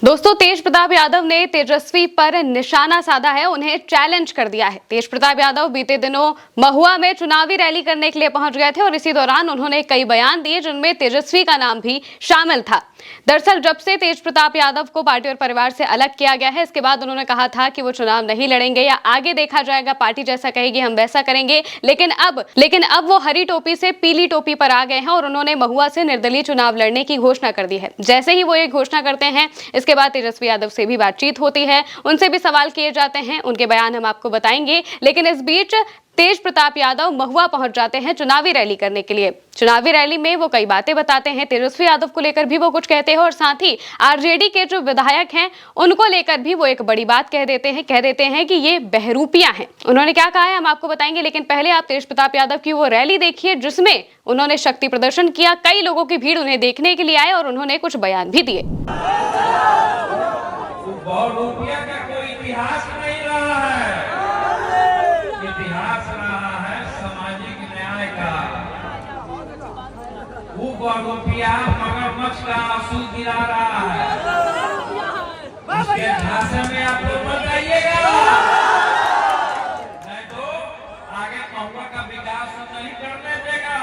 दोस्तों, तेज प्रताप यादव ने तेजस्वी पर निशाना साधा है, उन्हें चैलेंज कर दिया है। तेज प्रताप यादव बीते दिनों महुआ में चुनावी रैली करने के लिए पहुंच गए थे और इसी दौरान उन्होंने कई बयान दिए जिनमें तेजस्वी का नाम भी शामिल था। दरअसल जब से तेज प्रताप यादव को पार्टी और परिवार से अलग किया गया है, इसके बाद उन्होंने कहा था कि वो चुनाव नहीं लड़ेंगे या आगे देखा जाएगा, पार्टी जैसा कहेगी हम वैसा करेंगे। लेकिन अब वो हरी टोपी से पीली टोपी पर आ गए हैं और उन्होंने महुआ से निर्दलीय चुनाव लड़ने की घोषणा कर दी है। जैसे ही वो ये घोषणा करते हैं, इसके बाद तेजस्वी यादव से भी बातचीत होती है, उनसे भी सवाल किए जाते हैं, उनके बयान हम आपको बताएंगे। लेकिन इस बीच तेज प्रताप यादव महुआ पहुंच जाते हैं चुनावी रैली करने के लिए। चुनावी रैली में वो कई बातें बताते हैं, तेजस्वी यादव को लेकर भी वो कुछ कहते हैं और साथ ही आरजेडी के जो विधायक हैं उनको लेकर भी वो एक बड़ी बात कह देते हैं कि ये बहरूपियां हैं। उन्होंने क्या कहा है हम आपको बताएंगे, लेकिन पहले आप तेज प्रताप यादव की वो रैली देखिए जिसमें उन्होंने शक्ति प्रदर्शन किया। कई लोगों की भीड़ उन्हें देखने के लिए आए और उन्होंने कुछ बयान भी दिए। बहरूपिया का कोई इतिहास नहीं रहा है, इतिहास रहा है सामाजिक न्याय का। वो बहरूपिया मगरमच्छ का आंसू गिरा रहा है, उसके झांसे में आप लोग मत आइएगा, नहीं तो आगे महुआ का विकास नहीं करने देगा।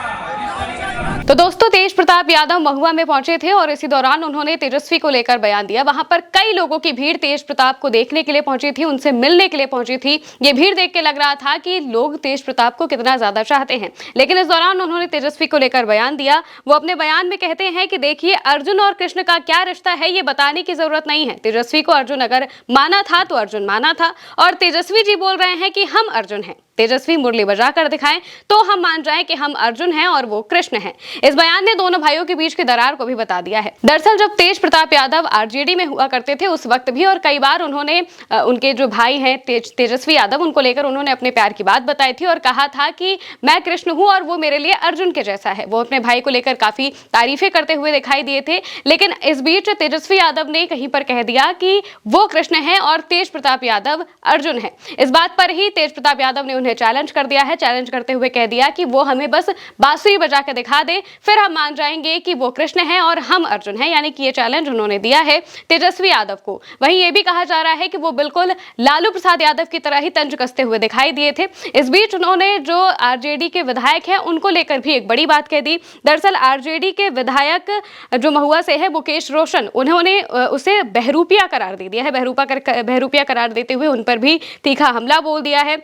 तो दोस्तों, तेज प्रताप यादव महुआ में पहुंचे थे और इसी दौरान उन्होंने तेजस्वी को लेकर बयान दिया। वहां पर कई लोगों की भीड़ तेज प्रताप को देखने के लिए पहुंची थी, उनसे मिलने के लिए पहुंची थी। ये भीड़ देख के लग रहा था कि लोग तेज प्रताप को कितना ज्यादा चाहते हैं। लेकिन इस दौरान उन्होंने तेजस्वी को लेकर बयान दिया। वो अपने बयान में कहते हैं कि देखिए, अर्जुन और कृष्ण का क्या रिश्ता है ये बताने की जरूरत नहीं है। तेजस्वी को अर्जुन अगर माना था तो अर्जुन माना था और तेजस्वी जी बोल रहे हैं कि हम अर्जुन हैं। तेजस्वी मुरली बजाकर दिखाएं तो हम मान जाएं कि हम अर्जुन हैं और वो कृष्ण हैं। इस बयान ने दोनों भाइयों के बीच की दरार को भी बता दिया है। दरअसल जब तेज प्रताप यादव आरजेडी में हुआ करते थे उस वक्त भी और कई बार उन्होंने उनके जो भाई हैं तेजस्वी यादव, उनको लेकर उन्होंने अपने प्यार की बात बताई थी और कहा था कि मैं कृष्ण हूं और वो मेरे लिए अर्जुन के जैसा है। वो अपने भाई को लेकर काफी तारीफें करते हुए दिखाई दिए थे। लेकिन इस बीच तेजस्वी यादव ने कहीं पर कह दिया कि वो कृष्ण है और तेज प्रताप यादव अर्जुन है। इस बात पर ही तेज प्रताप यादव ने चैलेंज कर दिया है। चैलेंज करते हुए कह दिया कि वो हमें बस बांसुरी बजा के दिखा दे, फिर हम मान जाएंगे कि वो कृष्ण है और हम अर्जुन हैं। यानी कि ये चैलेंज उन्होंने दिया है तेजस्वी यादव को। वहीं ये भी कहा जा रहा है कि वो बिल्कुल लालू प्रसाद यादव की तरह ही तंज कसते हुए दिखाई दिए थे। इस बीच उन्होंने जो आरजेडी के विधायक हैं उनको लेकर भी एक बड़ी बात कह दी। दरअसल आरजेडी के विधायक जो महुआ से है मुकेश रोशन, उन्होंने उसे बहरूपिया करार दे दिया है। बहरूपिया करार देते हुए उन पर भी तीखा हमला बोल दिया है।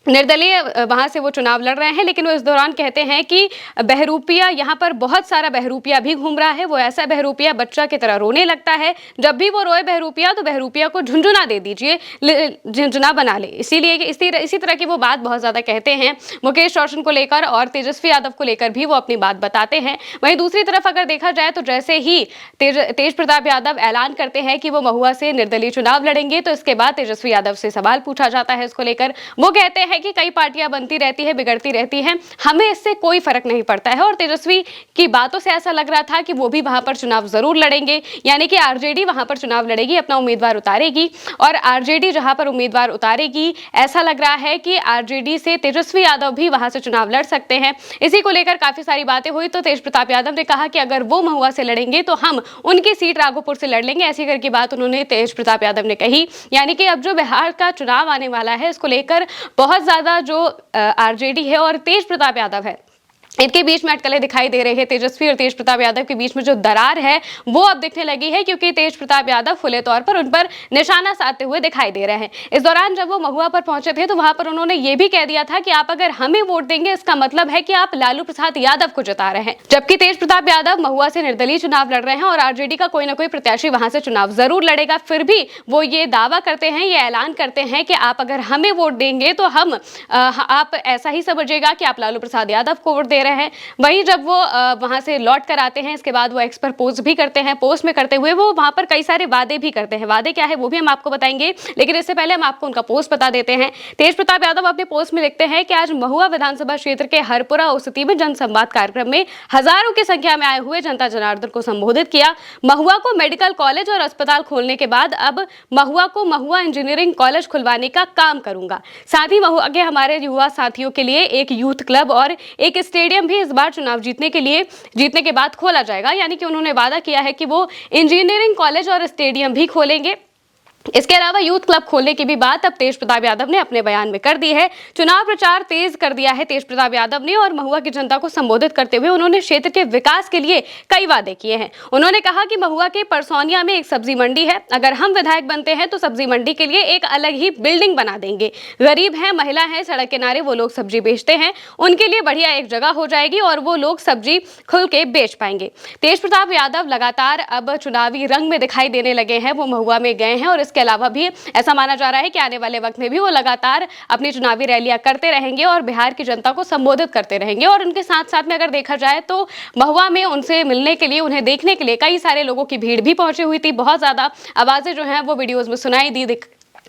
निर्दलीय वहां से वो चुनाव लड़ रहे हैं, लेकिन वो इस दौरान कहते हैं कि बहरूपिया, यहाँ पर बहुत सारा बहरूपिया भी घूम रहा है। वो ऐसा बहरूपिया बच्चा की तरह रोने लगता है, जब भी वो रोए बहरूपिया तो बहरूपिया को झुंझुना दे दीजिए, झुंझुना बना ले। इसीलिए इसी तरह की वो बात बहुत ज्यादा कहते हैं मुकेश रोशन को लेकर और तेजस्वी यादव को लेकर भी वो अपनी बात बताते हैं। वहीं दूसरी तरफ अगर देखा जाए तो जैसे ही तेज प्रताप यादव ऐलान करते हैं कि वो महुआ से निर्दलीय चुनाव लड़ेंगे, तो इसके बाद तेजस्वी यादव से सवाल पूछा जाता है इसको लेकर। वो कहते हैं कि कई पार्टियां बनती रहती है, बिगड़ती रहती हैं, हमें इससे कोई फर्क नहीं पड़ता है। और तेजस्वी की बातों से ऐसा लग रहा था कि वो भी वहां पर चुनाव जरूर लड़ेंगे, यानी कि आरजेडी वहां पर चुनाव लड़ेगी, अपना उम्मीदवार उतारेगी। और आरजेडी जहां पर उम्मीदवार उतारेगी, ऐसा लग रहा है कि आरजेडी से तेजस्वी यादव भी वहां से चुनाव लड़ सकते हैं। इसी को लेकर काफी सारी बातें हुई तो तेज प्रताप यादव ने कहा कि अगर वो महुआ से लड़ेंगे तो हम उनकी सीट राघोपुर से लड़ लेंगे। ऐसी करके बात उन्होंने तेज प्रताप यादव ने कही। यानी कि अब जो बिहार का चुनाव आने वाला है, इसको लेकर बहुत ज्यादा जो आरजेडी है और तेज प्रताप यादव है, इनके बीच में अटकलें दिखाई दे रही है। तेजस्वी और तेज प्रताप यादव के बीच में जो दरार है वो अब दिखने लगी है, क्योंकि तेज प्रताप यादव खुले तौर पर उन पर निशाना साधते हुए दिखाई दे रहे हैं। इस दौरान जब वो महुआ पर पहुंचे थे तो वहां पर उन्होंने ये भी कह दिया था कि आप अगर हमें वोट देंगे इसका मतलब है कि आप लालू प्रसाद यादव को जिता रहे हैं। जबकि तेज प्रताप यादव महुआ से निर्दलीय चुनाव लड़ रहे हैं और आरजेडी का कोई ना कोई प्रत्याशी वहां से चुनाव जरूर लड़ेगा, फिर भी वो ये दावा करते हैं, ये ऐलान करते हैं कि आप अगर हमें वोट देंगे तो आप ऐसा ही समझिएगा कि आप लालू प्रसाद यादव को वोट दे रहे हैं। वहीं जब वो वहां से लौट कर आते हैं, इसके बाद वो एक्स पर पोस्ट भी करते हैं। पोस्ट में करते हुए वो वहां पर कई सारे वादे भी करते हैं। वादे क्या है वो भी हम आपको बताएंगे, लेकिन इससे पहले हम आपको उनका पोस्ट बता देते हैं। तेज प्रताप यादव अपने पोस्ट में लिखते हैं कि आज महुआ विधानसभा क्षेत्र के हरपुरा औसती में जनसंवाद कार्यक्रम में हजारों की संख्या में आए हुए जनता जनार्दन को संबोधित किया। महुआ को मेडिकल कॉलेज और अस्पताल खोलने के बाद अब महुआ को महुआ इंजीनियरिंग कॉलेज खुलवाने का काम करूंगा। साथ ही महुआ के हमारे युवा साथियों के लिए एक यूथ क्लब और एक स्टेडियम स्टेडियम भी इस बार चुनाव जीतने के बाद खोला जाएगा, यानी कि उन्होंने वादा किया है कि वो इंजीनियरिंग कॉलेज और स्टेडियम भी खोलेंगे। इसके अलावा यूथ क्लब खोलने की भी बात अब तेज प्रताप यादव ने अपने बयान में कर दी है। चुनाव प्रचार तेज कर दिया है तेज प्रताप यादव ने और महुआ की जनता को संबोधित करते हुए उन्होंने क्षेत्र के विकास के लिए कई वादे किए हैं। उन्होंने कहा कि महुआ के परसौनिया में एक सब्जी मंडी है, अगर हम विधायक बनते हैं तो सब्जी मंडी के लिए एक अलग ही बिल्डिंग बना देंगे। गरीब हैं, महिला हैं, सड़क किनारे वो लोग सब्जी बेचते हैं, उनके लिए बढ़िया एक जगह हो जाएगी और वो लोग सब्जी खुल के बेच पाएंगे। तेज प्रताप यादव लगातार अब चुनावी रंग में दिखाई देने लगे हैं। वो महुआ में गए हैं और इसके अलावा भी ऐसा माना जा रहा है कि आने वाले वक्त में भी वो लगातार अपनी चुनावी रैलियां करते रहेंगे और बिहार की जनता को संबोधित करते रहेंगे। और उनके साथ साथ में अगर देखा जाए तो महुआ में उनसे मिलने के लिए, उन्हें देखने के लिए कई सारे लोगों की भीड़ भी पहुंची हुई थी। बहुत ज्यादा आवाजें जो हैं वो वीडियोज में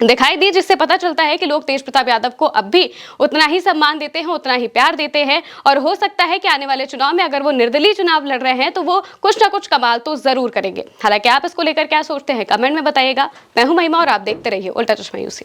दिखाई दी, जिससे पता चलता है कि लोग तेज प्रताप यादव को अब भी उतना ही सम्मान देते हैं, उतना ही प्यार देते हैं। और हो सकता है कि आने वाले चुनाव में अगर वो निर्दलीय चुनाव लड़ रहे हैं तो वो कुछ ना कुछ कमाल तो जरूर करेंगे। हालांकि आप इसको लेकर क्या सोचते हैं कमेंट में बताइएगा। मैं हूं महिमा और आप देखते रहिए उल्टा चश्मा यूसी।